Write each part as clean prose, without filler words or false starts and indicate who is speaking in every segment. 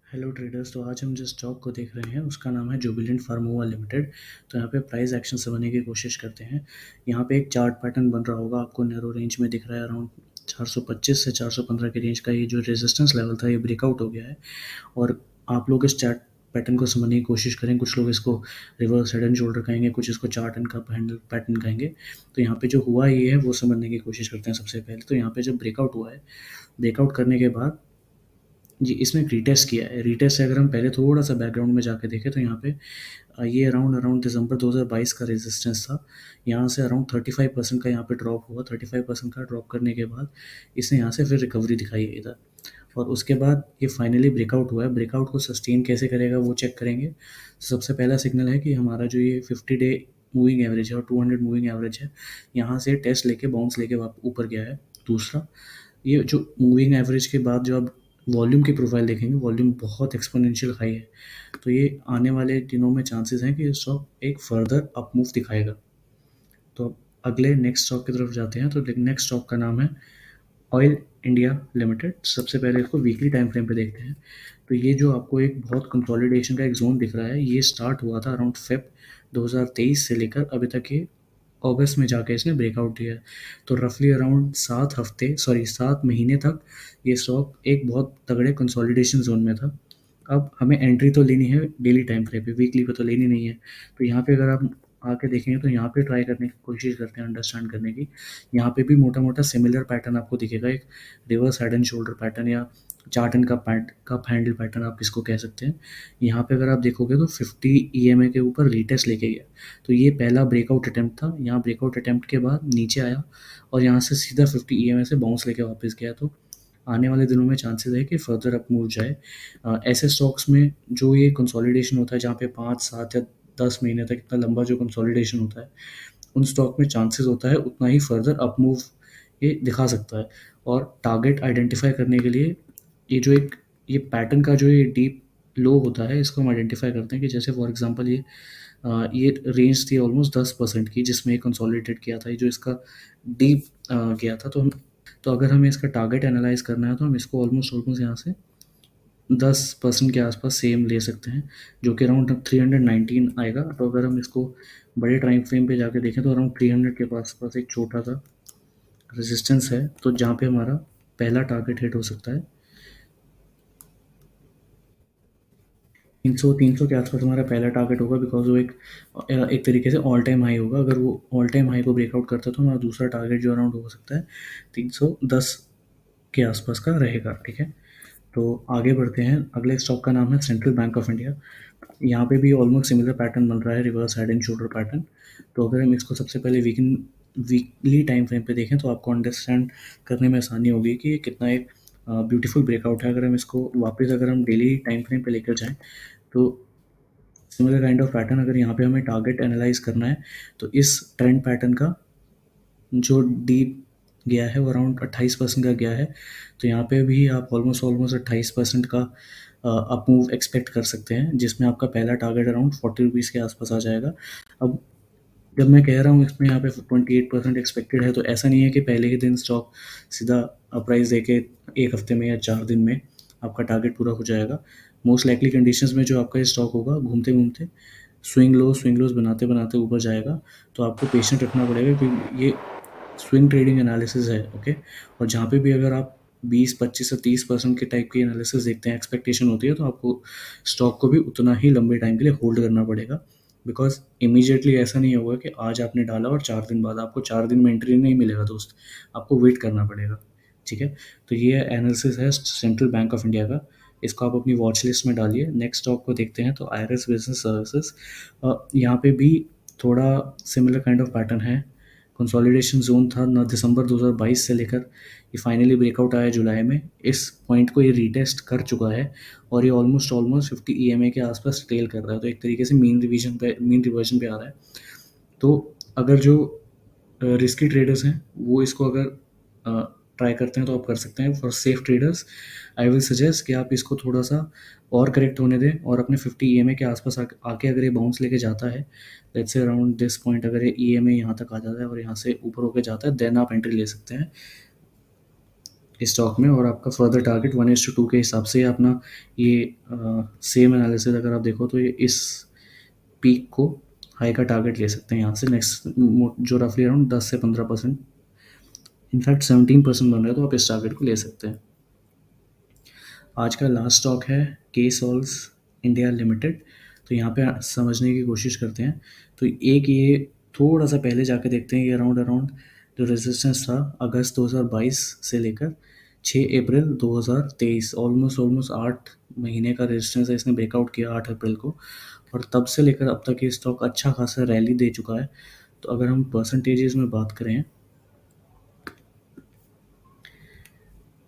Speaker 1: Hello traders. तो आज हम जिस स्टॉक को देख रहे हैं उसका नाम है जुबिलेंट फार्मोवा लिमिटेड। तो यहाँ पे प्राइस एक्शन समझने की कोशिश करते हैं। यहाँ पे एक चार्ट पैटर्न बन रहा होगा, आपको नैरो रेंज में दिख रहा है। अराउंड 425 से 415 के रेंज का ये जो रेजिस्टेंस लेवल था ये ब्रेकआउट हो गया है। और आप लोग इस चार्ट पैटर्न को समझने की कोशिश करें। कुछ लोग इसको रिवर्स हेड एंड शोल्डर कहेंगे, कुछ इसको chart and cup handle pattern कहेंगे। तो यहाँ पे जो हुआ ये है वो समझने की कोशिश करते हैं। सबसे पहले तो यहाँ पे जब ब्रेकआउट हुआ है, ब्रेकआउट करने के बाद जी इसमें एक रीटेस्ट किया है। रीटेस्ट से अगर हम पहले थोड़ा सा बैकग्राउंड में जाके देखें तो यहाँ पे ये अराउंड अराउंड दिसंबर 2022 का रेजिस्टेंस था। यहाँ से अराउंड 35% का यहाँ पे ड्रॉप हुआ। 35% का ड्रॉप करने के बाद इसने यहाँ से फिर रिकवरी दिखाई है इधर, और उसके बाद ये फाइनली ब्रेकआउट हुआ है। ब्रेकआउट को सस्टेन कैसे करेगा वो चेक करेंगे। सबसे पहला सिग्नल है कि हमारा जो ये 50 डे मूविंग एवरेज है और 200 मूविंग एवरेज है, यहाँ से टेस्ट लेके बाउंस लेके ऊपर गया है। दूसरा, ये जो मूविंग एवरेज के बाद जो आप वॉल्यूम की प्रोफाइल देखेंगे, वॉल्यूम बहुत एक्सपोनेंशियल हाई है। तो ये आने वाले दिनों में चांसेस हैं कि ये स्टॉक एक फर्दर अप मूव दिखाएगा। तो अब अगले नेक्स्ट स्टॉक की तरफ जाते हैं। तो नेक्स्ट स्टॉक का नाम है ऑयल इंडिया लिमिटेड। सबसे पहले इसको वीकली टाइम फ्रेम पे देखते हैं। तो ये जो आपको एक बहुत कंसोलिडेशन का एक जोन दिख रहा है, ये स्टार्ट हुआ था अराउंड फेब 2023 से लेकर अभी तक ये अगस्त में जाके इसने ब्रेकआउट दिया है। तो रफली अराउंड 7 महीने तक ये स्टॉक एक बहुत तगड़े कंसोलिडेशन जोन में था। अब हमें एंट्री तो लेनी है डेली टाइम फ्रेम पे, वीकली पे तो लेनी नहीं है। तो यहाँ पे अगर आप आके देखेंगे तो यहाँ पे ट्राई करने की कोशिश करते हैं अंडरस्टैंड करने की। यहाँ पे भी मोटा मोटा सिमिलर पैटर्न आपको दिखेगा, एक reverse head and shoulder pattern या chart and cup handle pattern आप किसको कह सकते हैं। यहाँ पे अगर आप देखोगे तो 50 EMA के ऊपर रीटेस्ट लेके गया। तो ये पहला ब्रेकआउट अटैम्प्ट था। यहाँ ब्रेकआउट अटैम्प्ट के बाद नीचे आया और यहाँ से सीधा 50 EMA से बाउंस लेके वापस गया। तो आने वाले दिनों में चांसेस है कि फर्दर अप मूव जाए। ऐसे स्टॉक्स में जो ये कंसोलिडेशन होता है, जहाँ पे 5 7 या 10 महीने तक इतना लंबा जो कंसोलिडेशन होता है, उन स्टॉक में चांसेस होता है उतना ही फर्दर अप मूव ये दिखा सकता है। और टारगेट आइडेंटिफाई करने के लिए ये जो एक ये पैटर्न का जो ये डीप लो होता है, इसको हम आइडेंटिफाई करते हैं कि जैसे फॉर एग्जांपल ये रेंज थी ऑलमोस्ट 10% की, जिसमें ये कंसोलिडेट किया था। ये जो इसका डीप गया था, तो अगर हमें इसका टारगेट एनालाइज करना है तो हम इसको ऑलमोस्ट ऑलमोस्ट यहाँ से 10% के आसपास सेम ले सकते हैं, जो कि अराउंड 319 आएगा। तो अगर हम इसको बड़े टाइम फ्रेम पे जाके देखें तो अराउंड 300 के पास एक छोटा सा रेजिस्टेंस है, तो जहाँ पे हमारा पहला टारगेट हिट हो सकता है। 300 के आसपास हमारा पहला टारगेट होगा, बिकॉज वो एक तरीके से ऑल टाइम हाई होगा। अगर वो ऑल टाइम हाई को ब्रेकआउट करता है तो हमारा दूसरा टारगेट जो अराउंड हो सकता है 310 के आसपास का रहेगा। ठीक है, तो आगे बढ़ते हैं। अगले स्टॉक का नाम है सेंट्रल बैंक ऑफ इंडिया। यहाँ पे भी ऑलमोस्ट सिमिलर पैटर्न बन रहा है, reverse head and shoulder pattern. तो अगर हम इसको सबसे पहले वीकली टाइम फ्रेम पे देखें तो आपको अंडरस्टैंड करने में आसानी होगी कि ये कितना एक ब्यूटीफुल ब्रेकआउट है। अगर हम इसको वापस अगर हम डेली टाइम फ्रेम पे लेकर जाएं तो सिमिलर काइंड ऑफ पैटर्न, अगर यहाँ पे हमें टारगेट एनालाइज करना है तो इस ट्रेंड पैटर्न का जो डीप गया है वो अराउंड 28% का गया है। तो यहाँ पे भी आप ऑलमोस्ट ऑलमोस्ट 28% का अप मूव एक्सपेक्ट कर सकते हैं, जिसमें आपका पहला टारगेट अराउंड 40 रुपीज़ के आसपास आ जाएगा। अब जब मैं कह रहा हूँ इसमें यहाँ पे 28% एक्सपेक्टेड है, तो ऐसा नहीं है कि पहले ही दिन स्टॉक सीधा प्राइस दे के एक हफ्ते में या 4 दिन में आपका टारगेट पूरा हो जाएगा। मोस्ट लाइकली कंडीशंस में जो आपका ये स्टॉक होगा, घूमते घूमते स्विंग लोज बनाते बनाते ऊपर जाएगा। तो आपको पेशेंट रखना पड़ेगा क्योंकि ये स्विंग ट्रेडिंग एनालिसिस है। ओके, और जहाँ पे भी अगर आप 20 25 से 30% के टाइप की एनालिसिस देखते हैं, एक्सपेक्टेशन होती है, तो आपको स्टॉक को भी उतना ही लंबे टाइम के लिए होल्ड करना पड़ेगा। बिकॉज इमीडिएटली ऐसा नहीं होगा कि आज आपने डाला और 4 दिन बाद आपको 4 दिन में एंट्री नहीं मिलेगा दोस्त, आपको वेट करना पड़ेगा। ठीक है, तो ये एनालिसिस है सेंट्रल बैंक ऑफ इंडिया का। इसको आप अपनी वॉच लिस्ट में डालिए। नेक्स्ट स्टॉक को देखते हैं तो आईआरएस बिजनेस सर्विसेज। यहाँ पे भी थोड़ा सिमिलर काइंड ऑफ पैटर्न है। कंसोलिडेशन जोन था न दिसंबर 2022 से लेकर ये फाइनली ब्रेकआउट आया जुलाई में। इस पॉइंट को ये रीटेस्ट कर चुका है और ये ऑलमोस्ट ऑलमोस्ट 50 EMA के आसपास ट्रेल कर रहा है। तो एक तरीके से मीन रिवर्जन पे आ रहा है। तो अगर जो रिस्की ट्रेडर्स हैं वो इसको अगर ट्राई करते हैं तो आप कर सकते हैं। For safe traders I will suggest कि आप इसको थोड़ा सा और करेक्ट होने दें और अपने 50 EMA के आसपास आके अगर ये बाउंस लेके जाता है, let's say around this point, अगर ये EMA यहाँ तक आ जाता है और यहाँ से ऊपर होके जाता है, देन आप एंट्री ले सकते हैं। इस स्टॉक में, और आपका फर्दर टारगेट 1:2 के हिसाब से अपना ये सेम एनालिसिस अगर आप देखो तो ये इस पीक को हाई का टारगेट ले सकते हैं यहाँ से नेक्स्ट, जो रफली अराउंड 10 से 15%, इनफैक्ट 17% बन रहा है, तो आप इस टारगेट को ले सकते हैं। आज का लास्ट स्टॉक है के सॉल्स इंडिया लिमिटेड। तो यहाँ पे समझने की कोशिश करते हैं। तो एक ये थोड़ा सा पहले जाके देखते हैं, ये अराउंड अराउंड जो रेजिस्टेंस था अगस्त 2022 से लेकर 6 अप्रैल 2023, ऑलमोस्ट ऑलमोस्ट 8 महीने का रेजिस्टेंस है, इसने ब्रेकआउट किया 8 अप्रैल को, और तब से लेकर अब तक ये स्टॉक अच्छा खासा रैली दे चुका है। तो अगर हम परसेंटेजेस में बात करें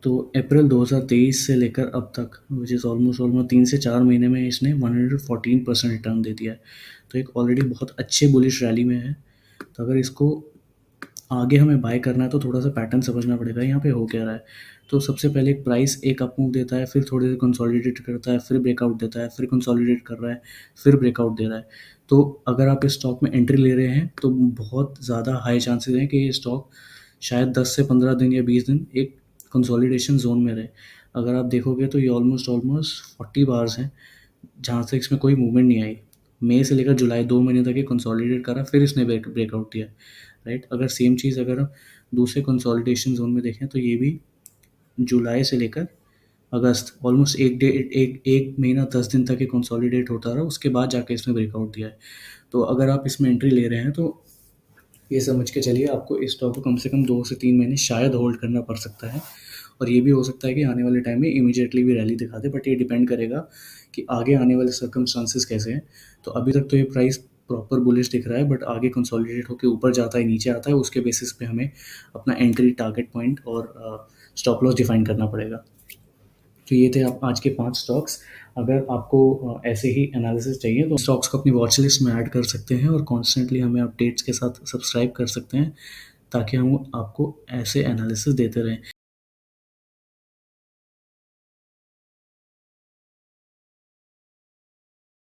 Speaker 1: तो अप्रैल 2023 से लेकर अब तक विच इज़ ऑलमोस्ट ऑलमोस्ट 3 से 4 महीने में इसने 114% रिटर्न दे दिया है। तो एक ऑलरेडी बहुत अच्छे बुलिश रैली में है। तो अगर इसको आगे हमें बाय करना है तो थोड़ा सा पैटर्न समझना पड़ेगा यहाँ पे हो क्या रहा है। तो सबसे पहले एक प्राइस एक अप मूव देता है, फिर थोड़ी देर कंसोलिडेट करता है, फिर ब्रेकआउट देता है, फिर कंसोलिडेट कर रहा है, फिर ब्रेकआउट दे रहा है। तो अगर आप इस स्टॉक में एंट्री ले रहे हैं तो बहुत ज़्यादा हाई चांसेस हैं कि ये स्टॉक शायद 10 से 15 दिन या 20 दिन एक कंसोलिडेशन जोन में रहे। अगर आप देखोगे तो ये ऑलमोस्ट ऑलमोस्ट 40 बार्स हैं जहाँ से इसमें कोई मूवमेंट नहीं आई। मई से लेकर जुलाई 2 महीने तक ये कंसोलिडेट करा, फिर इसने ब्रेकआउट दिया, राइट। अगर सेम चीज़ अगर हम दूसरे कंसोलिडेशन जोन में देखें तो ये भी जुलाई से लेकर अगस्त ऑलमोस्ट एक महीना 10 दिन तक ये कंसोलिडेट होता रहा, उसके बाद जाके इसने ब्रेकआउट दिया है। तो अगर आप इसमें एंट्री ले रहे हैं तो ये समझ के चलिए आपको इस स्टॉक को कम से कम 2 से 3 महीने शायद होल्ड करना पड़ सकता है, और ये भी हो सकता है कि आने वाले टाइम में इमीडिएटली भी रैली दिखा दे, बट ये डिपेंड करेगा कि आगे आने वाले सर्कमस्टांसिस कैसे हैं। तो अभी तक तो ये प्राइस प्रॉपर बुलिश दिख रहा है, बट आगे कंसोलिडेट होकर ऊपर जाता है नीचे आता है, उसके बेसिस पे हमें अपना एंट्री टारगेट पॉइंट और स्टॉप लॉस डिफाइन करना पड़ेगा। तो ये थे आप आज के 5 स्टॉक्स। अगर आपको ऐसे ही एनालिसिस चाहिए तो स्टॉक्स को अपनी वॉच लिस्ट में ऐड कर सकते हैं और कॉन्स्टेंटली हमें अपडेट्स के साथ सब्सक्राइब कर सकते हैं, ताकि हम आपको ऐसे एनालिसिस देते रहें।